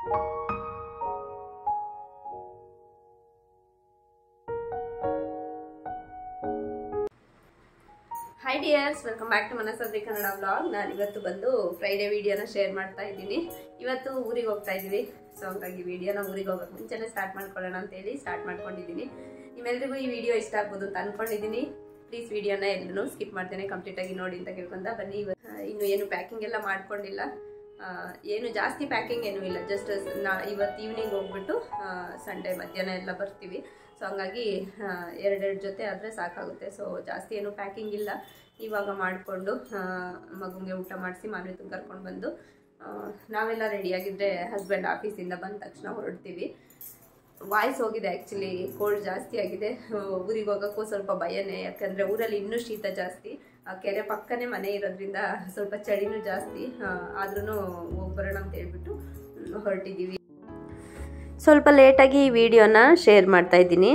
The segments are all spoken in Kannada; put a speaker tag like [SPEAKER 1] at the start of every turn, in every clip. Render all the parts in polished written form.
[SPEAKER 1] Hi dears, welcome back to Manasadri Kannada vlog. ನಾನು ಇವತ್ತು ಬಂದು ಫ್ರೈಡೇ ವಿಡಿಯೋನ ಶೇರ್ ಮಾಡ್ತಾ ಇದ್ದೀನಿ. ಇವತ್ತು ಊರಿಗೆ ಹೋಗ್ತಾ ಇದ್ದೀವಿ. ಸೊ ಹಾಗಾಗಿ ವಿಡಿಯೋನ ಊರಿಗೆ ಹೋಗೋಕೆ ಮುಂಚೆನೇ ಸ್ಟಾರ್ಟ್ ಮಾಡ್ಕೊಳ್ಳೋಣ ಅಂತೇಳಿ ಸ್ಟಾರ್ಟ್ ಮಾಡ್ಕೊಂಡಿದ್ದೀನಿ. ನಿಮ್ಮೆಲ್ಲರಿಗೂ ಈ ವಿಡಿಯೋ ಇಷ್ಟ ಆಗ್ಬೋದು ಅಂತ ಅನ್ಕೊಂಡಿದ್ದೀನಿ. ಪ್ಲೀಸ್ ವಿಡಿಯೋನ ಎಲ್ಲರೂ ಸ್ಕಿಪ್ ಮಾಡ್ತೇನೆ, ಕಂಪ್ಲೀಟಾಗಿ ನೋಡಿ ಅಂತ ಕೇಳ್ಕೊಂತ ಬನ್ನಿ. ಇನ್ನು ಏನು ಪ್ಯಾಕಿಂಗ್ ಎಲ್ಲ ಮಾಡ್ಕೊಂಡಿಲ್ಲ, ಏನು ಜಾಸ್ತಿ ಪ್ಯಾಕಿಂಗ್ ಏನೂ ಇಲ್ಲ. ಜಸ್ಟ್ ಇವತ್ತು ಈವ್ನಿಂಗ್ ಹೋಗ್ಬಿಟ್ಟು ಸಂಡೇ ಮಧ್ಯಾಹ್ನ ಎಲ್ಲ ಬರ್ತೀವಿ. ಸೊ ಹಂಗಾಗಿ ಎರಡೆರಡು ಜೊತೆ ಆದರೆ ಸಾಕಾಗುತ್ತೆ. ಸೊ ಜಾಸ್ತಿ ಏನು ಪ್ಯಾಕಿಂಗ್ ಇಲ್ಲ. ಇವಾಗ ಮಾಡಿಕೊಂಡು ಮಗುಗೆ ಊಟ ಮಾಡಿಸಿ ಮಾನ್ವಿತಂಗೆ ಕರ್ಕೊಂಡು ಬಂದು ನಾವೆಲ್ಲ ರೆಡಿಯಾಗಿದ್ದರೆ ಹಸ್ಬೆಂಡ್ ಆಫೀಸಿಂದ ಬಂದ ತಕ್ಷಣ ಹೊರಡ್ತೀವಿ. ವಾಯ್ಸ್ ಹೋಗಿದೆ, ಆ್ಯಕ್ಚುಲಿ ಕೋಲ್ಡ್ ಜಾಸ್ತಿ ಆಗಿದೆ. ಊರಿಗೆ ಹೋಗೋಕ್ಕೂ ಸ್ವಲ್ಪ ಭಯನೇ, ಯಾಕಂದರೆ ಊರಲ್ಲಿ ಇನ್ನೂ ಶೀತ ಜಾಸ್ತಿ. ಕೆರೆ ಪಕ್ಕನೇ ಮನೆ ಇರೋದ್ರಿಂದ ಸ್ವಲ್ಪ ಚಳಿನೂ ಜಾಸ್ತಿ. ಆದ್ರೂ ಹೋಗ್ಬರೋಣ ಅಂತ ಹೇಳ್ಬಿಟ್ಟು ಹೊರಟಿದ್ದೀವಿ. ಸ್ವಲ್ಪ ಲೇಟಾಗಿ ಈ ವಿಡಿಯೋನ ಶೇರ್ ಮಾಡ್ತಾ ಇದ್ದೀನಿ.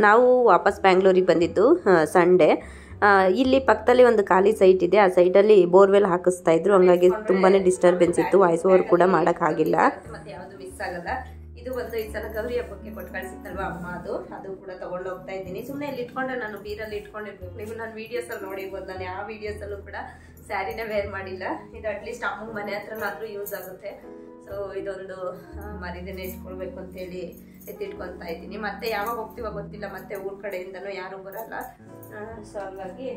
[SPEAKER 1] ನಾವು ವಾಪಸ್ ಬ್ಯಾಂಗ್ಳೂರಿಗೆ ಬಂದಿದ್ದು ಸಂಡೇ. ಇಲ್ಲಿ ಪಕ್ಕದಲ್ಲಿ ಒಂದು ಖಾಲಿ ಸೈಟ್ ಇದೆ. ಆ ಸೈಟಲ್ಲಿ ಬೋರ್ವೆಲ್ ಹಾಕಿಸ್ತಾ ಇದ್ರು, ಹಂಗಾಗಿ ತುಂಬಾ ಡಿಸ್ಟರ್ಬೆನ್ಸ್ ಇತ್ತು. ವಾಯ್ಸ್ ಓವರ್ ಕೂಡ ಮಾಡೋಕ್ಕಾಗಿಲ್ಲ. ಮತ್ತೆ ಯಾವುದು ಮಿಸ್ ಆಗಲ್ಲ. ಇದು ಒಂದು ಈ ಸಲ ಗೌರಿ ಹಬ್ಬಕ್ಕೆ ಕೊಟ್ಟು ಕಳಿಸಿತ್ತಲ್ವಾ ಅಮ್ಮ, ಅದು ಕೂಡ ತಗೊಂಡು ಹೋಗ್ತಾ ಇದ್ದೀನಿ. ಸುಮ್ಮನೆ ಇಲ್ಲಿ ಇಟ್ಕೊಂಡ್ರೆ ನಾನು ಬೀರಲ್ಲಿ ಇಟ್ಕೊಂಡಿರ್ಬೇಕು. ನೀವು ನನ್ನ ವೀಡಿಯೋಸಲ್ಲಿ ನೋಡಿರ್ಬೋದು, ನಾನು ಯಾವ ವೀಡಿಯೋಸಲ್ಲೂ ಕೂಡ ಸ್ಯಾರಿನೇ ವೇರ್ ಮಾಡಿಲ್ಲ. ಇದು ಅಟ್ಲೀಸ್ಟ್ ಅಮ್ಮನ ಮನೆ ಹತ್ರನಾದ್ರೂ ಯೂಸ್ ಆಗುತ್ತೆ. ಸೊ ಇದೊಂದು ಮರಿದೇನೆ ಇಟ್ಕೊಳ್ಬೇಕು ಅಂತೇಳಿ ಎತ್ತಿಟ್ಕೊತಾ ಇದ್ದೀನಿ. ಮತ್ತೆ ಯಾವಾಗ ಹೋಗ್ತೀವ ಗೊತ್ತಿಲ್ಲ, ಮತ್ತೆ ಊರ್ ಕಡೆಯಿಂದನೂ ಯಾರು ಬರಲ್ಲ. ಸೊ ಹಾಗಾಗಿ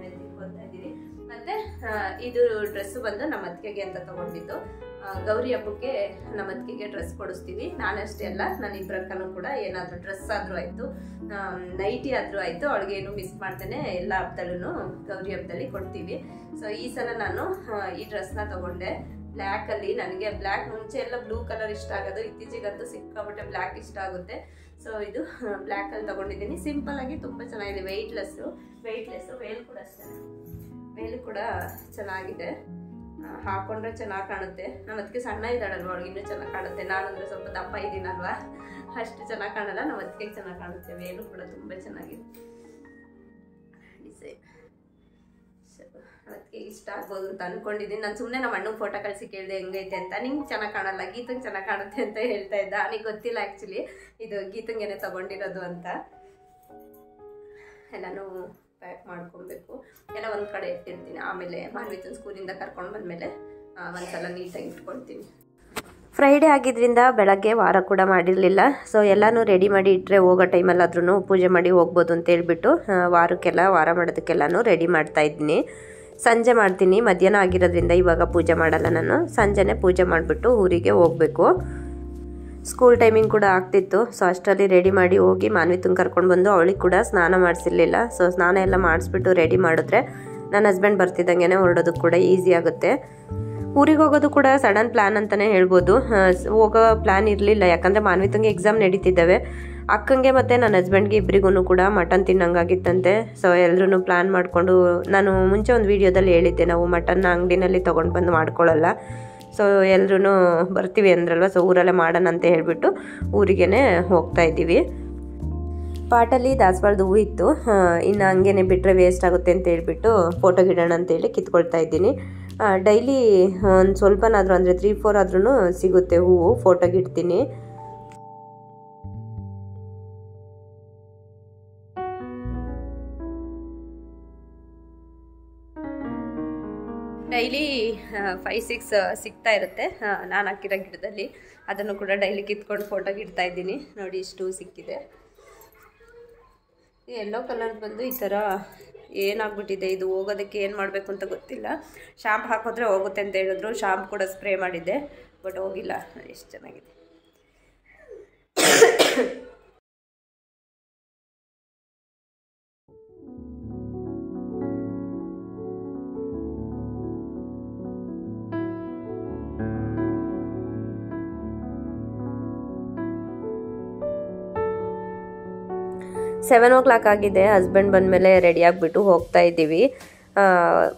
[SPEAKER 1] ಎತ್ತಿಟ್ಕೊತಾ ಇದ್ದೀನಿ. ಮತ್ತೆ ಇದು ಡ್ರೆಸ್ ಬಂದು ನಮ್ಮ ಅತ್ತಿಗೆಗೆ ಅಂತ ತಗೊಂಡಿದ್ದು. ಗೌರಿ ಹಬ್ಬಕ್ಕೆ ನಮ್ಮ ಅತ್ತಿಗೆಗೆ ಡ್ರೆಸ್ ಕೊಡಿಸ್ತೀವಿ. ನಾನಷ್ಟೇ ಅಲ್ಲ, ನನ್ನ ಇಬ್ಬರಕ್ಕನೂ ಕೂಡ ಏನಾದರೂ ಡ್ರೆಸ್ ಆದರೂ ಆಯಿತು, ನೈಟಿ ಆದರೂ ಆಯಿತು, ಅವಳಿಗೆ ಏನು ಮಿಸ್ ಮಾಡ್ತೇನೆ ಎಲ್ಲ ಹಬ್ಬದಲ್ಲೂ ಗೌರಿ ಹಬ್ಬದಲ್ಲಿ ಕೊಡ್ತೀವಿ. ಸೊ ಈ ಸಲ ನಾನು ಈ ಡ್ರೆಸ್ನ ತಗೊಂಡೆ ಬ್ಲ್ಯಾಕಲ್ಲಿ. ನನಗೆ ಬ್ಲ್ಯಾಕ್ ಮುಂಚೆ ಎಲ್ಲ ಬ್ಲೂ ಕಲರ್ ಇಷ್ಟ ಆಗೋದು, ಇತ್ತೀಚೆಗಂತೂ ಸಿಕ್ಕಾಬಿಟ್ಟೆ ಬ್ಲ್ಯಾಕ್ ಇಷ್ಟ ಆಗುತ್ತೆ. ಸೊ ಇದು ಬ್ಲ್ಯಾಕಲ್ಲಿ ತಗೊಂಡಿದ್ದೀನಿ. ಸಿಂಪಲ್ ಆಗಿ ತುಂಬ ಚೆನ್ನಾಗಿದೆ. ವೆಯ್ಟ್ಲೆಸ್ಸು ವೇಲ್ ಕೂಡ ಅಷ್ಟೇ, ವೇಲ್ ಕೂಡ ಚೆನ್ನಾಗಿದೆ. ಹಾಕೊಂಡ್ರೆ ಚೆನ್ನಾಗಿ ಕಾಣುತ್ತೆ. ನಮ್ಮ ಅದಕ್ಕೆ ಸಣ್ಣ ಇದ್ದಾಳಲ್ವ, ಅವಳಿಗೆ ಇನ್ನೂ ಚೆನ್ನಾಗಿ ಕಾಣುತ್ತೆ. ನಾನಂದ್ರೆ ಸ್ವಲ್ಪ ದಪ್ಪ ಇದ್ದೀನಲ್ವ, ಅಷ್ಟು ಚೆನ್ನಾಗಿ ಕಾಣಲ್ಲ. ನಮ್ಮ ಅದಕ್ಕೆ ಚೆನ್ನಾಗಿ ಕಾಣುತ್ತೆ. ವೇಲು ಕೂಡ ತುಂಬ ಚೆನ್ನಾಗಿದೆ ಡಿಸೈನ್. ಅದಕ್ಕೆ ಇಷ್ಟ ಆಗ್ಬೋದು ಅಂತ ಅನ್ಕೊಂಡಿದ್ದೀನಿ. ನಾನು ಸುಮ್ಮನೆ ನಮ್ಮ ಅಣ್ಣಗೆ ಫೋಟೋ ಕಳಿಸಿ ಕೇಳಿದೆ ಹೆಂಗೈತೆ ಅಂತ. ನಿಂಗೆ ಚೆನ್ನಾಗಿ ಕಾಣಲ್ಲ, ಗೀತಂಗೆ ಚೆನ್ನಾಗಿ ಕಾಣುತ್ತೆ ಅಂತ ಹೇಳ್ತಾ ಇದ್ದ. ನನಗೆ ಗೊತ್ತಿಲ್ಲ ಆ್ಯಕ್ಚುಲಿ ಇದು ಗೀತಂಗೇನೆ ತಗೊಂಡಿರೋದು ಅಂತ. ಎಲ್ಲನೂ ಪ್ಯಾಕ್ ಮಾಡ್ಕೊಬೇಕು, ಎಲ್ಲ ಒಂದು ಕಡೆ ಎತ್ತಿರ್ತೀನಿ. ಆಮೇಲೆ ಮಾನ್ವಿತನ ಸ್ಕೂಲಿಂದ ಕರ್ಕೊಂಡು ಬಂದಮೇಲೆ ಒಂದ್ಸಲ ನೀಟಾಗಿ ಇಟ್ಕೊಳ್ತೀನಿ. ಫ್ರೈಡೇ ಆಗಿದ್ದರಿಂದ ಬೆಳಗ್ಗೆ ವಾರ ಕೂಡ ಮಾಡಿರಲಿಲ್ಲ. ಸೊ ಎಲ್ಲನೂ ರೆಡಿ ಮಾಡಿ ಇಟ್ಟರೆ ಹೋಗೋ ಟೈಮಲ್ಲಾದ್ರೂ ಪೂಜೆ ಮಾಡಿ ಹೋಗ್ಬೋದು ಅಂತ ಹೇಳ್ಬಿಟ್ಟು ವಾರ ಮಾಡೋದಕ್ಕೆಲ್ಲನೂ ರೆಡಿ ಮಾಡ್ತಾ ಇದ್ದೀನಿ. ಸಂಜೆ ಮಾಡ್ತೀನಿ, ಮಧ್ಯಾಹ್ನ ಆಗಿರೋದ್ರಿಂದ ಇವಾಗ ಪೂಜೆ ಮಾಡಲ್ಲ. ನಾನು ಸಂಜೆನೇ ಪೂಜೆ ಮಾಡಿಬಿಟ್ಟು ಊರಿಗೆ ಹೋಗಬೇಕು. ಸ್ಕೂಲ್ ಟೈಮಿಂಗ್ ಕೂಡ ಆಗ್ತಿತ್ತು. ಸೊ ಅಷ್ಟರಲ್ಲಿ ರೆಡಿ ಮಾಡಿ ಹೋಗಿ ಮಾನ್ವಿತಂಗೆ ಕರ್ಕೊಂಡು ಬಂದು ಅವಳಿಗೆ ಕೂಡ ಸ್ನಾನ ಮಾಡಿಸಿರ್ಲಿಲ್ಲ. ಸೊ ಸ್ನಾನ ಎಲ್ಲ ಮಾಡಿಸ್ಬಿಟ್ಟು ರೆಡಿ ಮಾಡಿದ್ರೆ ನನ್ನ ಹಸ್ಬೆಂಡ್ ಬರ್ತಿದ್ದಂಗೆ ಹೊರಡೋದಕ್ಕೆ ಕೂಡ ಈಸಿ ಆಗುತ್ತೆ. ಊರಿಗೆ ಹೋಗೋದು ಕೂಡ ಸಡನ್ ಪ್ಲ್ಯಾನ್ ಅಂತಲೇ ಹೇಳ್ಬೋದು. ಹೋಗೋ ಪ್ಲ್ಯಾನ್ ಇರಲಿಲ್ಲ, ಯಾಕಂದರೆ ಮಾನ್ವಿತಂಗೆ ಎಕ್ಸಾಮ್ ನಡೀತಿದ್ದಾವೆ. ಅಕ್ಕಂಗೆ ಮತ್ತು ನನ್ನ ಹಸ್ಬೆಂಡ್ಗೆ ಇಬ್ಬರಿಗೂ ಕೂಡ ಮಟನ್ ತಿನ್ನಂಗಾಗಿತ್ತಂತೆ. ಸೊ ಎಲ್ಲರೂ ಪ್ಲ್ಯಾನ್ ಮಾಡಿಕೊಂಡು, ನಾನು ಮುಂಚೆ ಒಂದು ವೀಡಿಯೋದಲ್ಲಿ ಹೇಳಿದ್ದೆ, ನಾವು ಮಟನ್ನ ಅಂಗಡಿನಲ್ಲಿ ತೊಗೊಂಡು ಬಂದು ಮಾಡ್ಕೊಳ್ಳಲ್ಲ. ಸೊ ಎಲ್ಲರೂ ಬರ್ತೀವಿ ಅಂದ್ರಲ್ವ, ಸೊ ಊರಲ್ಲೇ ಮಾಡೋಣ ಅಂತ ಹೇಳಿಬಿಟ್ಟು ಊರಿಗೇ ಹೋಗ್ತಾ ಇದ್ದೀವಿ. ಪಾಟಲ್ಲಿ ದಾಸವಾಳದ ಹೂವು ಇತ್ತು, ಇನ್ನು ಹಂಗೇನೆ ಬಿಟ್ಟರೆ ವೇಸ್ಟ್ ಆಗುತ್ತೆ ಅಂತ ಹೇಳ್ಬಿಟ್ಟು ಫೋಟೋಗಿಡೋಣ ಅಂತೇಳಿ ಕಿತ್ಕೊಳ್ತಾ ಇದ್ದೀನಿ. ಡೈಲಿ ಒಂದು ಸ್ವಲ್ಪನಾದರೂ ಅಂದರೆ 3-4 ಆದ್ರೂ ಸಿಗುತ್ತೆ ಹೂವು, ಫೋಟೋಗಿಡ್ತೀನಿ. ಡೈಲಿ 5-6 ಸಿಗ್ತಾ ಇರುತ್ತೆ ನಾನು ಹಾಕಿರೋ ಗಿಡದಲ್ಲಿ. ಅದನ್ನು ಕೂಡ ಡೈಲಿ ಕಿತ್ಕೊಂಡು ಫೋಟೋಗಿಡ್ತಾ ಇದ್ದೀನಿ. ನೋಡಿ ಇಷ್ಟು ಸಿಕ್ಕಿದೆ. ಯೆಲ್ಲೋ ಕಲರ್ ಬಂದು ಈ ಥರ ಏನಾಗ್ಬಿಟ್ಟಿದೆ, ಇದು ಹೋಗೋದಕ್ಕೆ ಏನು ಮಾಡಬೇಕು ಅಂತ ಗೊತ್ತಿಲ್ಲ. ಶಾಂಪು ಹಾಕಿದ್ರೆ ಹೋಗುತ್ತೆ ಅಂತ ಹೇಳಿದ್ರು. ಶಾಂಪು ಕೂಡ ಸ್ಪ್ರೇ ಮಾಡಿದ್ದೆ, ಬಟ್ ಹೋಗಿಲ್ಲ. ಎಷ್ಟು ಚೆನ್ನಾಗಿದೆ. 7 o'clock ಆಗಿದೆ. ಹಸ್ಬೆಂಡ್ ಬಂದಮೇಲೆ ರೆಡಿ ಆಗಿಬಿಟ್ಟು ಹೋಗ್ತಾ ಇದ್ದೀವಿ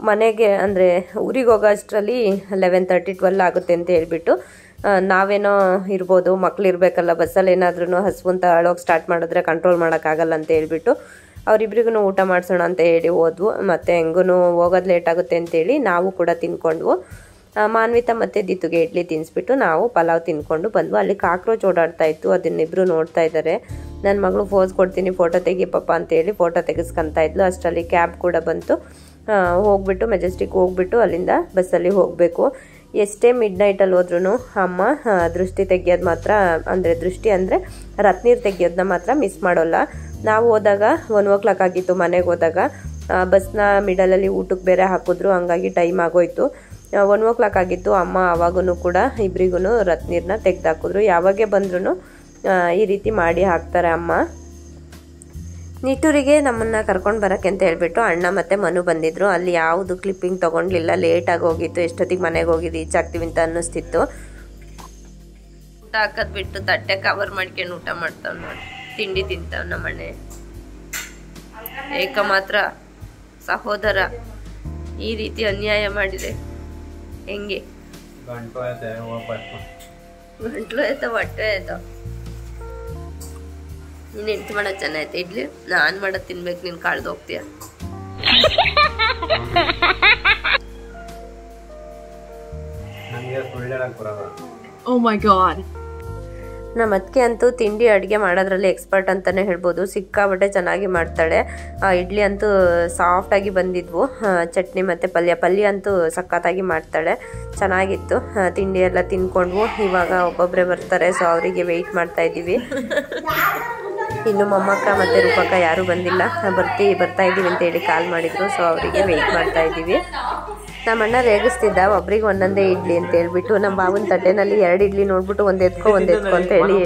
[SPEAKER 1] ಮನೆಗೆ. ಅಂದರೆ ಊರಿಗೆ ಹೋಗೋ ಅಷ್ಟರಲ್ಲಿ 11:30-12 ಆಗುತ್ತೆ ಅಂತ ಹೇಳ್ಬಿಟ್ಟು ನಾವೇನೋ ಇರ್ಬೋದು, ಮಕ್ಳು ಇರಬೇಕಲ್ಲ ಬಸ್ಸಲ್ಲಿ, ಏನಾದ್ರೂ ಹಸ್ವಂತ ಅಳೋಗಿ ಸ್ಟಾರ್ಟ್ ಮಾಡಿದ್ರೆ ಕಂಟ್ರೋಲ್ ಮಾಡೋಕ್ಕಾಗಲ್ಲ ಅಂತ ಹೇಳ್ಬಿಟ್ಟು ಅವರಿಬ್ರಿಗೂ ಊಟ ಮಾಡಿಸೋಣ ಅಂತ ಹೇಳಿ ಹೋದ್ವು. ಮತ್ತು ಹೆಂಗೂ ಹೋಗೋದು ಲೇಟ್ ಆಗುತ್ತೆ ಅಂತೇಳಿ ನಾವು ಕೂಡ ತಿನ್ಕೊಂಡ್ವು. ಮಾನ್ವಿತಾ ಮತ್ತು ದಿತ್ತುಗೆ ಇಡ್ಲಿ ತಿನ್ನಿಸ್ಬಿಟ್ಟು ನಾವು ಪಲಾವ್ ತಿನ್ಕೊಂಡು ಬಂದ್ವು. ಅಲ್ಲಿ ಕಾಕ್ರೋಚ್ ಓಡಾಡ್ತಾ ಇತ್ತು, ಅದನ್ನಿಬ್ಬರು ನೋಡ್ತಾ ಇದ್ದಾರೆ. ನನ್ನ ಮಗಳು ಫೋಸ್ ಕೊಡ್ತೀನಿ ಫೋಟೋ ತೆಗಿ ಪಾಪ ಅಂತೇಳಿ ಫೋಟೋ ತೆಗೆಸ್ಕೊತಾ ಇದ್ಲು. ಅಷ್ಟರಲ್ಲಿ ಕ್ಯಾಬ್ ಕೂಡ ಬಂತು. ಹೋಗ್ಬಿಟ್ಟು ಮೆಜೆಸ್ಟಿಕ್ ಹೋಗ್ಬಿಟ್ಟು ಅಲ್ಲಿಂದ ಬಸ್ಸಲ್ಲಿ ಹೋಗಬೇಕು. ಎಷ್ಟೇ ಮಿಡ್ ನೈಟಲ್ಲಿ ಹೋದ್ರೂ ಅಮ್ಮ ದೃಷ್ಟಿ ತೆಗಿಯೋದು ಮಾತ್ರ, ಅಂದರೆ ದೃಷ್ಟಿ ಅಂದರೆ ರತ್ನೀರು ತೆಗಿಯೋದನ್ನ ಮಾತ್ರ ಮಿಸ್ ಮಾಡೋಲ್ಲ. ನಾವು ಹೋದಾಗ 1 o'clock ಆಗಿತ್ತು ಮನೆಗೆ ಹೋದಾಗ. ಬಸ್ನ ಮಿಡಲಲ್ಲಿ ಊಟಕ್ಕೆ ಬೇರೆ ಹಾಕಿದ್ರು, ಹಂಗಾಗಿ ಟೈಮ್ ಆಗೋಯ್ತು. 1 o'clock ಆಗಿತ್ತು. ಅಮ್ಮ ಆವಾಗೂ ಕೂಡ ಇಬ್ಬರಿಗೂ ರತ್ನೀರನ್ನ ತೆಗೆದಾಕಿದ್ರು. ಯಾವಾಗೇ ಬಂದ್ರೂ ಈ ರೀತಿ ಮಾಡಿ ಹಾಕ್ತಾರೆ ಅಮ್ಮ. ನಿಟ್ಟೂರಿಗೆ ನಮ್ಮನ್ನು ಕರ್ಕೊಂಡು ಬರೋಕ್ಕೆ ಅಂತ ಹೇಳ್ಬಿಟ್ಟು ಅಣ್ಣ ಮತ್ತು ಮನು ಬಂದಿದ್ದರು. ಅಲ್ಲಿ ಯಾವುದು ಕ್ಲಿಪ್ಪಿಂಗ್ ತೊಗೊಂಡ್ಲಿಲ್ಲ, ಲೇಟಾಗಿ ಹೋಗಿತ್ತು. ಎಷ್ಟೊತ್ತಿಗೆ ಮನೆಗೆ ಹೋಗಿ ರೀಚ್ ಆಗ್ತೀವಿ ಅಂತ ಅನ್ನಿಸ್ತಿತ್ತು. ಊಟ ಹಾಕೋದು ಬಿಟ್ಟು ತಟ್ಟೆ ಕವರ್ ಮಾಡ್ಕೊಂಡು ಊಟ ಮಾಡ್ತಾವ್ ನೋಡಿ, ತಿಂಡಿ ತಿಂತಾವ್ ನಮ್ಮಣ್ಣೆ. ಏಕ ಮಾತ್ರ ಸಹೋದರ ಈ ರೀತಿ ಅನ್ಯಾಯ ಮಾಡಿದೆ. ಹೆಂಗೆ ಗಂಟ್ಲು ಆಯ್ತಾ ಹೊಟ್ಟೆ ಆಯ್ತಾ? ನೀನು ಹೆಂಡ್ತಿ ಮಾಡೋದು ಚೆನ್ನಾಯ್ತು ಇಡ್ಲಿ, ನಾನು ಮಾಡೋದು ತಿನ್ಬೇಕು, ನೀನು ಕಾಳ್ದು ಹೋಗ್ತೀಯ. ನಮ್ಮ ಅತ್ತಿಗೆ ಅಂತೂ ತಿಂಡಿ ಅಡುಗೆ ಮಾಡೋದ್ರಲ್ಲಿ ಎಕ್ಸ್ಪರ್ಟ್ ಅಂತಲೇ ಹೇಳ್ಬೋದು. ಸಿಕ್ಕಾಬಟ್ಟೆ ಚೆನ್ನಾಗಿ ಮಾಡ್ತಾಳೆ. ಇಡ್ಲಿ ಅಂತೂ ಸಾಫ್ಟಾಗಿ ಬಂದಿದ್ವು. ಚಟ್ನಿ ಮತ್ತು ಪಲ್ಯ ಅಂತೂ ಸಖತ್ತಾಗಿ ಮಾಡ್ತಾಳೆ. ಚೆನ್ನಾಗಿತ್ತು. ತಿಂಡಿ ಎಲ್ಲ ತಿನ್ಕೊಂಡ್ವು. ಇವಾಗ ಒಬ್ಬೊಬ್ಬರೇ ಬರ್ತಾರೆ, ಸೊ ಅವರಿಗೆ ವೆಯ್ಟ್ ಮಾಡ್ತಾ ಇದ್ದೀವಿ. ಇನ್ನು ಮೊಮ್ಮಕ್ಕ ಮತ್ತು ರೂಪಕ್ಕ ಯಾರೂ ಬಂದಿಲ್ಲ. ಬರ್ತಾ ಇದ್ದೀವಿ ಅಂತೇಳಿ ಕಾಲ್ ಮಾಡಿದ್ರು, ಸೊ ಅವರಿಗೆ ವೆಯ್ಟ್ ಮಾಡ್ತಾ ಇದ್ದೀವಿ. ನಮ್ಮಣ್ಣ ರೇಗಿಸ್ತಿದ್ದ ಒಬ್ರಿಗೆ ಒಂದೊಂದೇ ಇಡ್ಲಿ ಅಂತ ಹೇಳ್ಬಿಟ್ಟು. ನಮ್ಮ ಬಾವನ ತಟ್ಟೆನಲ್ಲಿ 2 ಇಡ್ಲಿ ನೋಡ್ಬಿಟ್ಟು ಒಂದ್ ಎತ್ಕೊ ಅಂತ ಹೇಳಿ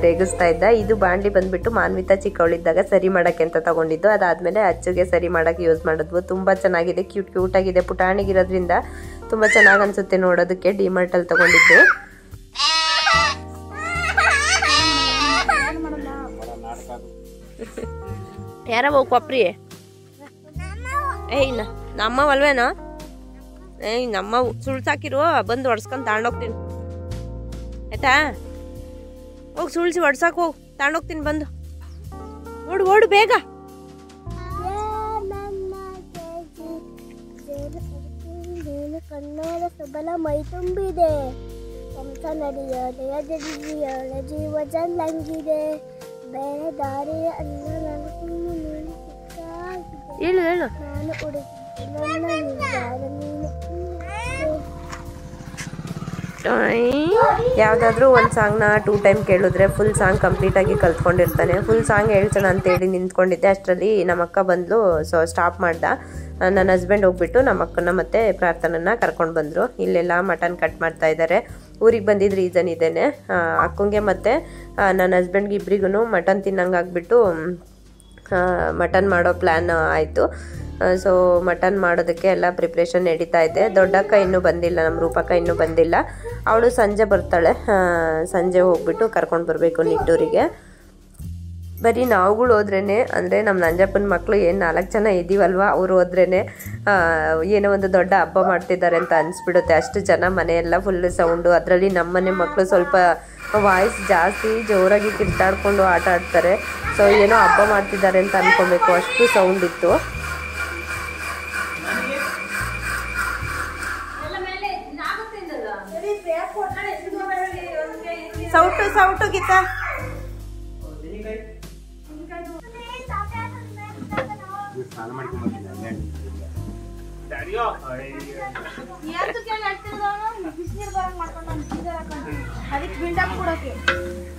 [SPEAKER 1] ರೇಗಿಸ್ತಾ ಇದ್ದ. ಇದು ಬಾಂಡ್ಲಿ ಬಂದ್ಬಿಟ್ಟು ಮಾನ್ವಿತಾ ಚಿಕ್ಕವಳಿದ್ದಾಗ ಸರಿ ಮಾಡಕ್ಕೆ ಅಂತ ತಗೊಂಡಿದ್ದು. ಅದಾದ್ಮೇಲೆ ಅಚ್ಚುಗೆ ಸರಿ ಮಾಡಕ್ಕೆ ಯೂಸ್ ಮಾಡಿದ್ವು. ತುಂಬಾ ಚೆನ್ನಾಗಿದೆ, ಕ್ಯೂಟ್ ಆಗಿದೆ. ಪುಟಾಣಿಗಿರೋದ್ರಿಂದ ತುಂಬಾ ಚೆನ್ನಾಗಿ ಅನ್ಸುತ್ತೆ ನೋಡೋದಕ್ಕೆ. ಡಿಮಾರ್ಟ್ ಅಲ್ಲಿ ತಗೊಂಡಿದ್ದು. ಯಾರ ಹೋಗ್ ಕೊಪ್ರಿ? ಏಯ್ ನಮ್ಮವಲ್ವೇನೋ? ಏಯ್ ನಮ್ಮ ಸುಳ್ಸಾಕಿರು, ಬಂದು ಹೊಡ್ಸ್ಕೊಂಡು ತಗೊಂಡೋಗ್ತೀನಿ ಆಯ್ತಾ? ಹೋಗಿ ಸುಳ್ಸಿ ಹೊಡ್ಸಾಕ್ ಹೋಗಿ ತಗೊಂಡೋಗ್ತೀನಿ ಬಂದು. ಓಡು ಬೇಗ.
[SPEAKER 2] ಕಣ್ಣಾದ ಸಬಲ ಮೈ ತುಂಬಿದೆ, ಕಂಸ ನಡೆಯೋದೆಯ ಜೀವ ಜಲ್ಲಂಗಿದೆ, ಬೇರೆ ದಾರಿ ಅಲ್ಲ ನಾನು
[SPEAKER 1] ಹೇಳು
[SPEAKER 2] ನಾನು ಹುಡುಕಿ ನನ್ನ ನಿರ್ಧಾರ ನೀನು.
[SPEAKER 1] ಯಾವುದಾದ್ರೂ ಒಂದು ಸಾಂಗ್ನ 2 ಟೈಮ್ ಕೇಳಿದ್ರೆ ಫುಲ್ ಸಾಂಗ್ ಕಂಪ್ಲೀಟಾಗಿ ಕಲ್ತ್ಕೊಂಡಿರ್ತಾನೆ. ಫುಲ್ ಸಾಂಗ್ ಹೇಳ್ಸೋಣ ಅಂತೇಳಿ ನಿಂತ್ಕೊಂಡಿದ್ದೆ. ಅಷ್ಟರಲ್ಲಿ ನಮ್ಮ ಅಕ್ಕ ಬಂದ್ಲು, ಸೊ ಸ್ಟಾಪ್ ಮಾಡ್ದ. ನನ್ನ ಹಸ್ಬೆಂಡ್ ಹೋಗ್ಬಿಟ್ಟು ನಮ್ಮ ಅಕ್ಕನ ಮತ್ತು ಪ್ರಾರ್ಥನನ್ನ ಕರ್ಕೊಂಡು ಬಂದರು. ಇಲ್ಲೆಲ್ಲ ಮಟನ್ ಕಟ್ ಮಾಡ್ತಾ ಇದ್ದಾರೆ. ಊರಿಗೆ ಬಂದಿದ್ದ ರೀಸನ್ ಇದೇನೆ. ಅಕ್ಕಂಗೆ ಮತ್ತು ನನ್ನ ಹಸ್ಬೆಂಡ್ಗೆ ಇಬ್ಬರಿಗೂ ಮಟನ್ ತಿನ್ನಂಗಾಗ್ಬಿಟ್ಟು ಮಟನ್ ಮಾಡೋ ಪ್ಲ್ಯಾನ್ ಆಯಿತು. ಸೊ ಮಟನ್ ಮಾಡೋದಕ್ಕೆ ಎಲ್ಲ ಪ್ರಿಪ್ರೇಷನ್ ನಡೀತಾ ಇದೆ. ದೊಡ್ಡಕ್ಕ ಇನ್ನೂ ಬಂದಿಲ್ಲ, ನಮ್ಮ ರೂಪಕ್ಕ ಇನ್ನೂ ಬಂದಿಲ್ಲ. ಅವಳು ಸಂಜೆ ಬರ್ತಾಳೆ. ಸಂಜೆ ಹೋಗ್ಬಿಟ್ಟು ಕರ್ಕೊಂಡು ಬರಬೇಕು ನಿಟ್ಟೂರಿಗೆ. ಬರೀ ನಾವುಗಳು ಹೋದ್ರೇ, ಅಂದರೆ ನಮ್ಮ ನಂಜಪ್ಪನ ಮಕ್ಕಳು ಏನು 4 ಜನ ಇದ್ದೀವಲ್ವ, ಅವ್ರು ಹೋದ್ರೇ ಏನೋ ಒಂದು ದೊಡ್ಡ ಹಬ್ಬ ಮಾಡ್ತಿದ್ದಾರೆ ಅಂತ ಅನಿಸ್ಬಿಡುತ್ತೆ. ಅಷ್ಟು ಜನ, ಮನೆಯೆಲ್ಲ ಫುಲ್ ಸೌಂಡು. ಅದರಲ್ಲಿ ನಮ್ಮನೆ ಮಕ್ಕಳು ಸ್ವಲ್ಪ ವಾಯ್ಸ್ ಜಾಸ್ತಿ ಜೋರಾಗಿ ಕಿತ್ತಾಡ್ಕೊಂಡು ಆಟ ಆಡ್ತಾರೆ. ಸೊ ಏನೋ ಹಬ್ಬ ಮಾಡ್ತಿದ್ದಾರೆ ಅಂತ ಅನ್ಕೊಬೇಕು, ಅಷ್ಟು ಸೌಂಡ್ ಇತ್ತು. ಸೌಟು ಗೀತಾ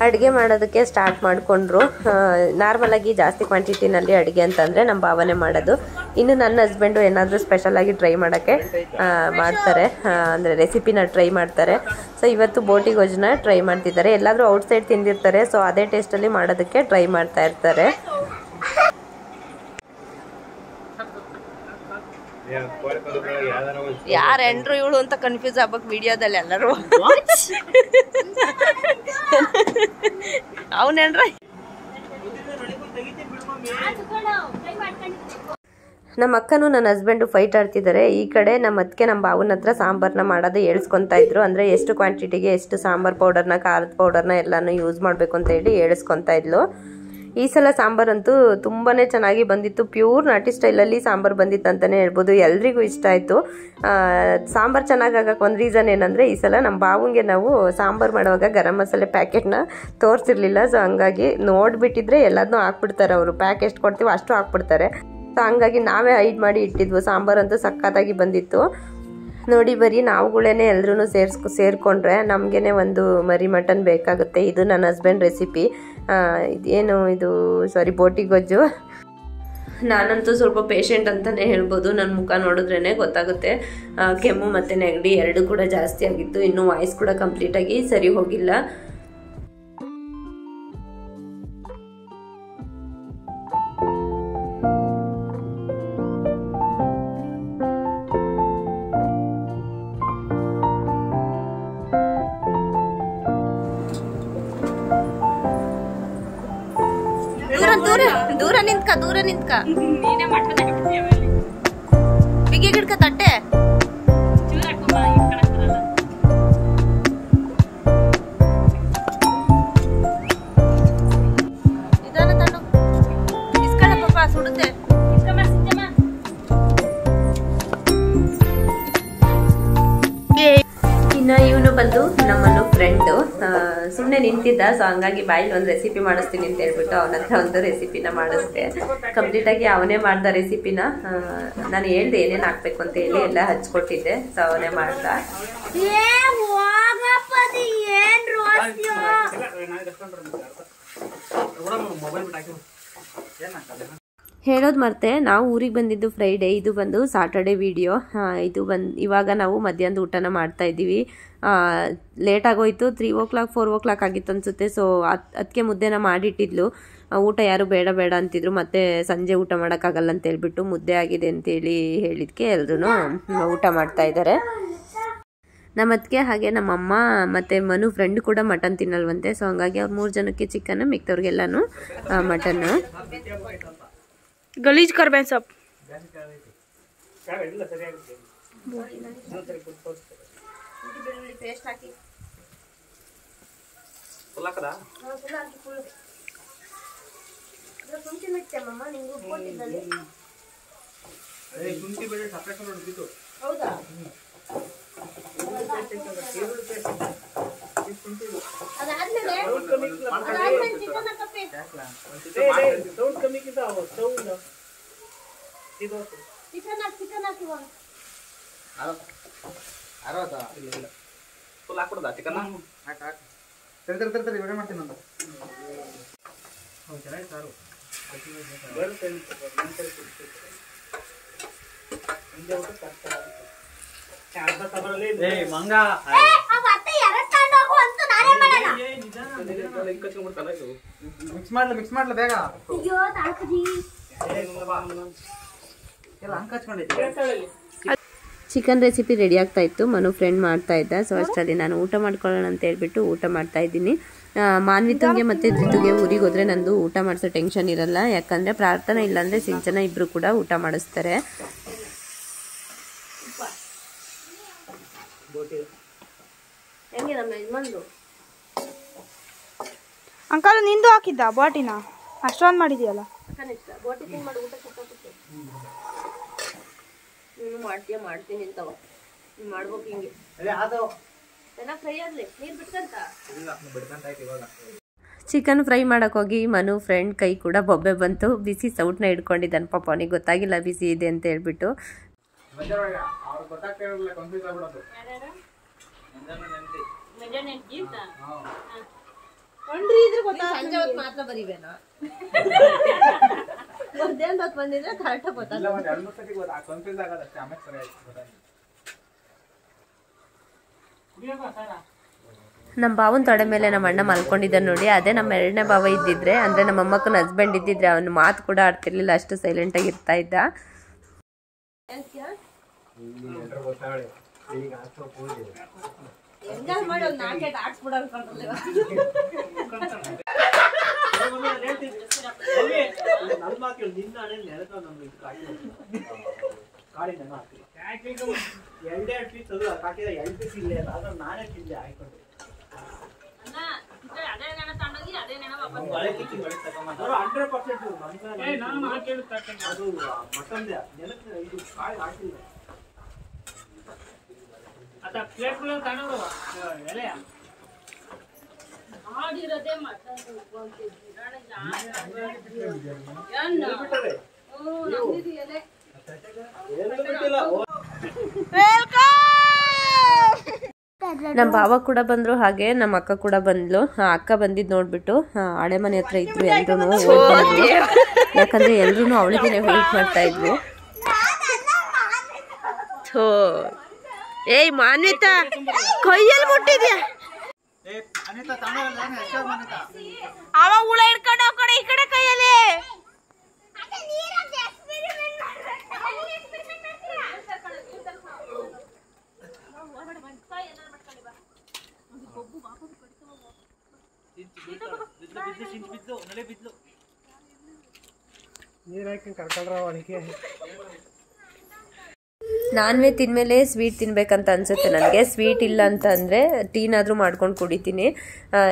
[SPEAKER 1] ಅಡುಗೆ ಮಾಡೋದಕ್ಕೆ ಸ್ಟಾರ್ಟ್ ಮಾಡಿಕೊಂಡ್ರು. ನಾರ್ಮಲಾಗಿ ಜಾಸ್ತಿ ಕ್ವಾಂಟಿಟಿನಲ್ಲಿ ಅಡುಗೆ ಅಂತಂದರೆ ನಮ್ಮ ಭಾವನೆ ಮಾಡೋದು. ಇನ್ನು ನನ್ನ ಹಸ್ಬೆಂಡು ಏನಾದರೂ ಸ್ಪೆಷಲಾಗಿ ಟ್ರೈ ಮಾಡೋಕ್ಕೆ ಮಾಡ್ತಾರೆ, ಅಂದರೆ ರೆಸಿಪಿನ ಟ್ರೈ ಮಾಡ್ತಾರೆ. ಸೊ ಇವತ್ತು ಬೋಟಿ ಗೊಜ್ಜನ್ನ ಟ್ರೈ ಮಾಡ್ತಿದ್ದಾರೆ. ಎಲ್ಲಾದರೂ ಔಟ್ಸೈಡ್ ತಿಂದಿರ್ತಾರೆ, ಸೊ ಅದೇ ಟೇಸ್ಟಲ್ಲಿ ಮಾಡೋದಕ್ಕೆ ಟ್ರೈ ಮಾಡ್ತಾ ಇರ್ತಾರೆ. ಯಾರ ಎಂಡ್ರು ಇವಳು ಅಂತ ಕನ್ಫ್ಯೂಸ್ ಆಗ್ಬೇಕು ವಿಡಿಯೋದಲ್ಲಿ ಎಲ್ಲರೂ. ಅವನೆಂಡ್ರ ನಮ್ಮ ಅಕ್ಕನೂ ನನ್ನ ಹಸ್ಬೆಂಡು ಫೈಟ್ ಆಡ್ತಿದ್ದಾರೆ. ಈ ಕಡೆ ನಮ್ಮ ಅತ್ತಿಗೆ ನಮ್ಮ ಬಾವನ ಹತ್ರ ಸಾಂಬಾರನ್ನ ಮಾಡೋದು ಹೇಳಿಸ್ಕೊತಾ ಇದ್ರು. ಅಂದರೆ ಎಷ್ಟು ಕ್ವಾಂಟಿಟಿಗೆ ಎಷ್ಟು ಸಾಂಬಾರ್ ಪೌಡರ್ನ, ಖಾರದ ಪೌಡರ್ನ ಎಲ್ಲನೂ ಯೂಸ್ ಮಾಡಬೇಕು ಅಂತ ಹೇಳಿ ಹೇಳಿಸ್ಕೊತಾ ಇದ್ಲು. ಈ ಸಲ ಸಾಂಬಾರಂತೂ ತುಂಬಾ ಚೆನ್ನಾಗಿ ಬಂದಿತ್ತು. ಪ್ಯೂರ್ ನಾಟಿ ಸ್ಟೈಲಲ್ಲಿ ಸಾಂಬಾರು ಬಂದಿತ್ತು ಅಂತಲೇ ಹೇಳ್ಬೋದು. ಎಲ್ರಿಗೂ ಇಷ್ಟ ಆಯಿತು. ಸಾಂಬಾರು ಚೆನ್ನಾಗಿ ಆಗಕ್ಕೆ ಒಂದು ರೀಸನ್ ಏನಂದರೆ, ಈ ಸಲ ನಮ್ಮ ಬಾವಂಗೆ ನಾವು ಸಾಂಬಾರು ಮಾಡುವಾಗ ಗರಂ ಮಸಾಲೆ ಪ್ಯಾಕೆಟ್ನ ತೋರಿಸಿರ್ಲಿಲ್ಲ. ಸೊ ಹಂಗಾಗಿ ನೋಡಿಬಿಟ್ಟಿದ್ರೆ ಎಲ್ಲದನ್ನೂ ಹಾಕ್ಬಿಡ್ತಾರೆ ಅವರು. ಪ್ಯಾಕ್ ಎಷ್ಟು ಕೊಡ್ತೀವೋ ಅಷ್ಟು ಹಾಕ್ಬಿಡ್ತಾರೆ. ಸೊ ಹಂಗಾಗಿ ನಾವೇ ಹೈಡ್ ಮಾಡಿ ಇಟ್ಟಿದ್ವು. ಸಾಂಬಾರಂತೂ ಸಖತ್ತಾಗಿ ಬಂದಿತ್ತು. ನೋಡಿ ಬರೀ ನಾವುಗಳೇ ಎಲ್ಲರೂ ಸೇರಿಕೊಂಡ್ರೆ ನಮಗೇ ಒಂದು ಮರಿ ಮಟನ್ ಬೇಕಾಗುತ್ತೆ. ಇದು ನನ್ನ ಹಸ್ಬೆಂಡ್ ರೆಸಿಪಿ. ಇದೇನು ಇದು ಬೋಟಿ ಗೊಜ್ಜು. ನಾನಂತೂ ಸ್ವಲ್ಪ ಪೇಷಂಟ್ ಅಂತಲೇ ಹೇಳ್ಬೋದು. ನನ್ನ ಮುಖ ನೋಡಿದ್ರೇ ಗೊತ್ತಾಗುತ್ತೆ. ಕೆಮ್ಮು ಮತ್ತು ನೆಗಡಿ ಎರಡು ಕೂಡ ಜಾಸ್ತಿ ಆಗಿತ್ತು. ಇನ್ನೂ ವಾಯ್ಸ್ ಕೂಡ ಕಂಪ್ಲೀಟಾಗಿ ಸರಿ ಹೋಗಿಲ್ಲ. ದೂರ ನಿಂತ್ಕ ಬಿಗಿ ಗಿಡ್ಕ ತಟ್ಟೆ ಇದನ್ನ ತಣ್ಣು ಇಸ್ಕಳ ಪಾಪ ಸುಡುತ್ತೆ. ಇನ್ನ ಇವನು ಬಂದು ನಮ್ಮನ್ನು ಫ್ರೆಂಡು ಸುಮ್ಮನೆ ನಿಂತಿದ್ದ. ಸೊ ಹಂಗಾಗಿ ಬಾಯಲ್ಲಿ ಒಂದು ರೆಸಿಪಿ ಮಾಡಿಸ್ತೀನಿ ಅಂತ ಹೇಳ್ಬಿಟ್ಟು ಅವನ ಹತ್ರ ಒಂದು ರೆಸಿಪಿನ ಮಾಡಿಸ್ದೆ. ಕಂಪ್ಲೀಟಾಗಿ ಅವನೇ ಮಾಡ್ದ ರೆಸಿಪಿನ. ನಾನು ಹೇಳ್ದೆ ಏನೇನು ಹಾಕ್ಬೇಕು ಅಂತ ಹೇಳಿ ಎಲ್ಲ ಹಚ್ಕೊಟ್ಟಿದ್ದೆ. ಸೊ ಅವನೇ ಮಾಡ್ದ. ಹೇಳೋದು ಮರ್ತೆ, ನಾವು ಊರಿಗೆ ಬಂದಿದ್ದು ಫ್ರೈಡೇ. ಇದು ಬಂದು ಸಾಟರ್ಡೆ ವಿಡಿಯೋ. ಇವಾಗ ನಾವು ಮಧ್ಯಾಹ್ನದ ಊಟನ ಮಾಡ್ತಾ ಇದ್ದೀವಿ. ಲೇಟ್ ಆಗೋಯ್ತು. 3 o'clock 4 o'clock ಆಗಿತ್ತು ಅನ್ಸುತ್ತೆ. ಸೊ ಅದಕ್ಕೆ ಮುದ್ದೆನ ಮಾಡಿಟ್ಟಿದ್ಲು. ಊಟ ಯಾರು ಬೇಡ ಅಂತಿದ್ರು. ಮತ್ತೆ ಸಂಜೆ ಊಟ ಮಾಡೋಕ್ಕಾಗಲ್ಲ ಅಂತ ಹೇಳ್ಬಿಟ್ಟು ಮುದ್ದೆ ಆಗಿದೆ ಅಂತೇಳಿ ಹೇಳಿದ್ಕೆ ಎಲ್ಲರೂ ಊಟ ಮಾಡ್ತಾ ಇದ್ದಾರೆ. ನಮ್ಮ ಅದಕ್ಕೆ ಹಾಗೆ ನಮ್ಮಮ್ಮ ಮತ್ತು ಮನು ಫ್ರೆಂಡ್ ಕೂಡ ಮಟನ್ ತಿನ್ನಲ್ವಂತೆ. ಸೊ ಹಂಗಾಗಿ ಅವ್ರು 3 ಜನಕ್ಕೆ ಚಿಕನ್, ಮಿಕ್ತವ್ರಿಗೆಲ್ಲನೂ ಮಟನ್.
[SPEAKER 3] गलीज कर बैन सब
[SPEAKER 1] पेस्ट हाकि ಶುಂಠಿ ಮಿಕ್ತೇಮಮ್ಮ ನಿಂಗೆ ಉಪ್ಪು ಕೊಟ್ಟಿದ್ದಲ್ಲಿ. ಶುಂಠಿ ಬೆಳೆ ಸಪ್ರೇಟ್ ನೋಡಿದ್ದು. ಹೌದಾ? ಅದಾದ್ಮೇಲೆ ಚಿಕನ್ ಹಾಕಪ್ಪಿ. ಸೌಂಡ್ ಕಮ್ಮಿ ಕಿತ ಸೌಂಡ್ ಇದು ಚಿಕನ್ ಹಾಕಿ ಬಾ. ಅರವತ್ತ ಇಲ್ಲ ಫುಲ್ ಹಾಕ್ಬಿಡೋದಾ ಚಿಕನ್? ಹಾಕ್ ತರಿ ವಿಡಿಯೋ ಮಾಡ್ತೀನಿ ಅಂತ. ಹೌದು ಚೆನ್ನಾಗಿ ಸಾರು ಬರುತ್ತೆ. ಹಿಂದೆ ಊಟ ಕಷ್ಟ ಅರ್ಧ ತಗೊಳ್ಳಿ. ಮಂಗ ಮಿಕ್ಸ್ ಮಾಡ್ಲ ಬೇಗ. ಚಿಕನ್ ರೆಸಿಪಿ ರೆಡಿ ಆಗ್ತಾ ಇತ್ತು. ಮನು ಫ್ರೆಂಡ್ ಮಾಡ್ತಾ ಇದ್ದ. ಸೊ ಅಷ್ಟರಲ್ಲಿ ನಾನು ಊಟ ಮಾಡ್ಕೊಳ್ಳೋಣ ಅಂತ ಹೇಳ್ಬಿಟ್ಟು ಊಟ ಮಾಡ್ತಾ ಇದ್ದೀನಿ. ಮಾನ್ವಿತಂಗೆ ಮತ್ತು ಧೃತುಗೆ ಊರಿಗೆ ಹೋದ್ರೆ ನಂದು ಊಟ ಮಾಡಿಸೋ ಟೆನ್ಷನ್ ಇರಲ್ಲ. ಯಾಕಂದರೆ ಪ್ರಾರ್ಥನಾ ಇಲ್ಲಾಂದರೆ ಸಿಂಚನ ಇಬ್ಬರು ಕೂಡ ಊಟ ಮಾಡಿಸ್ತಾರೆ. ಹೆಂಗೆ ನಮ್ಮ ಯಜಮಾನ್ರು
[SPEAKER 3] ಅಂಕಲ್ ನಿಂದು ಹಾಕಿದ್ದ ಬಾಟಿನ ಅಷ್ಟೊಂದು ಮಾಡಿದ್ಯಲ್ಲ.
[SPEAKER 1] ಬೋಟಿ ತಿಂದು ಮಾಡಿ ಊಟ ಸಿಕ್ಕಾಗುತ್ತೆ. ನೀನು ಮಾಡ್ತೀನಿ ಅಂತವ ನೀನು ಮಾಡ್ಬೇಕು. ಹಿಂಗೆ ಚೆನ್ನಾಗಿ ಫ್ರೈ ಆಗಲಿ. ನೀರು ಬಿಟ್ಕಂತ ಚಿಕನ್ ಫ್ರೈ ಮಾಡೋಕ್ಕೋಗಿ ಮನು ಫ್ರೆಂಡ್ ಕೈ ಕೂಡ ಬೊಬ್ಬೆ ಬಂತು. ಬಿಸಿ ಸೌಟ್ನ ಹಿಡ್ಕೊಂಡಿದ್ದಾನೆ. ಪಾಪ ಅವನಿಗೆ ಗೊತ್ತಾಗಿಲ್ಲ ಬಿಸಿ ಇದೆ ಅಂತ ಹೇಳ್ಬಿಟ್ಟು. ಸಂಜೆ ಹೊತ್ತು ಮಾತ್ರ ಬರೀಬೇನ? ಮಧ್ಯಾಹ್ನ ಹೊತ್ತು ಬಂದಿದ್ರೆ ಕರೆಕ್ಟಾಗಿ ಗೊತ್ತಾಗಲ್ಲ. ನಮ್ಮ ಬಾವನ ತೊಡೆ ಮೇಲೆ ನಮ್ಮ ಅಣ್ಣ ಮಲ್ಕೊಂಡಿದ್ದ ನೋಡಿ. ಅದೇ ನಮ್ಮ 2ನೇ ಭಾವ ಇದ್ದಿದ್ರೆ, ಅಂದರೆ ನಮ್ಮ ಅಮ್ಮಕ್ಕನ ಹಸ್ಬೆಂಡ್ ಇದ್ದಿದ್ರೆ, ಅವನು ಮಾತು ಕೂಡ ಆಡ್ತಿರ್ಲಿಲ್ಲ. ಅಷ್ಟು ಸೈಲೆಂಟಾಗಿ ಇರ್ತಾ ಇದ್ದ. ಮಾಡಿ ಒಂದು 4 ಆಡ್ಸ್ಬಿಡೋದು ನಮ್ಮ ಬಾವ ಕೂಡ ಬಂದ್ರು, ಹಾಗೆ ನಮ್ಮ ಅಕ್ಕ ಕೂಡ ಬಂದ್ಲು. ಅಕ್ಕ ಬಂದಿದ್ ನೋಡ್ಬಿಟ್ಟು ಹಳೆ ಮನೆ ಹತ್ರ ಇದ್ರು ಎಲ್ರು, ಯಾಕಂದ್ರೆ ಎಲ್ರು ಅವಳಿಗೆ ವೇಟ್ ಮಾಡ್ತಾ ಇದ್ವು. ಏಯ್ ಮಾನ್ವಿತಾ, ಕೈಯಲ್ಲಿ ಮುಟ್ಟಿದ್ಯಾ?
[SPEAKER 3] ಅವ ಹುಳ ಹಿಡ್ಕೊಂಡು ಆ ಕಡೆ ಈ ಕಡೆ ಕೈಯಲ್ಲಿ.
[SPEAKER 1] ನಾನ್ ವೆಜ್ ತಿಂದ್ಮೇಲೆ ಸ್ವೀಟ್ ತಿನ್ಬೇಕಂತ ಅನ್ಸುತ್ತೆ ನನಗೆ. ಸ್ವೀಟ್ ಇಲ್ಲ ಅಂತ ಅಂದರೆ ಟೀನಾದರೂ ಮಾಡ್ಕೊಂಡು ಕುಡಿತೀನಿ.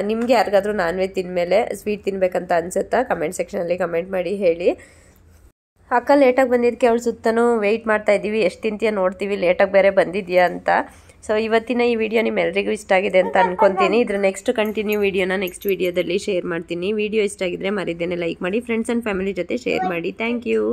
[SPEAKER 1] ನಿಮಗೆ ಯಾರಿಗಾದ್ರೂ ನಾನ್ ವೆಜ್ ತಿಂದಮೇಲೆ ಸ್ವೀಟ್ ತಿನ್ಬೇಕಂತ ಅನ್ಸುತ್ತಾ? ಕಮೆಂಟ್ ಸೆಕ್ಷನಲ್ಲಿ ಕಮೆಂಟ್ ಮಾಡಿ ಹೇಳಿ. ಅಕ್ಕ ಲೇಟಾಗಿ ಬಂದಿದ್ದಕ್ಕೆ ಅವಳು ಸುತ್ತನೂ ವೆಯ್ಟ್ ಮಾಡ್ತಾ ಇದ್ದೀವಿ, ಎಷ್ಟು ತಿಂತೀಯ ನೋಡ್ತೀವಿ, ಲೇಟಾಗಿ ಬೇರೆ ಬಂದಿದ್ಯಾ ಅಂತ. ಸೊ ಇವತ್ತಿನ ಈ ವಿಡಿಯೋ ನಿಮ್ಮೆಲ್ಲರಿಗೂ ಇಷ್ಟ ಆಗಿದೆ ಅಂತ ಅನ್ಕೊತೀನಿ. ಇದ್ರ ನೆಕ್ಸ್ಟ್ ಕಂಟಿನ್ಯೂ ವಿಡಿಯೋನ ನೆಕ್ಸ್ಟ್ ವಿಡಿಯೋದಲ್ಲಿ ಶೇರ್ ಮಾಡ್ತೀನಿ. ವಿಡಿಯೋ ಇಷ್ಟ ಆಗಿದ್ರೆ ಮರಿದೇನೆ ಲೈಕ್ ಮಾಡಿ, ಫ್ರೆಂಡ್ಸ್ ಆ್ಯಂಡ್ ಫ್ಯಾಮಿಲಿ ಜೊತೆ ಶೇರ್ ಮಾಡಿ. Thank you.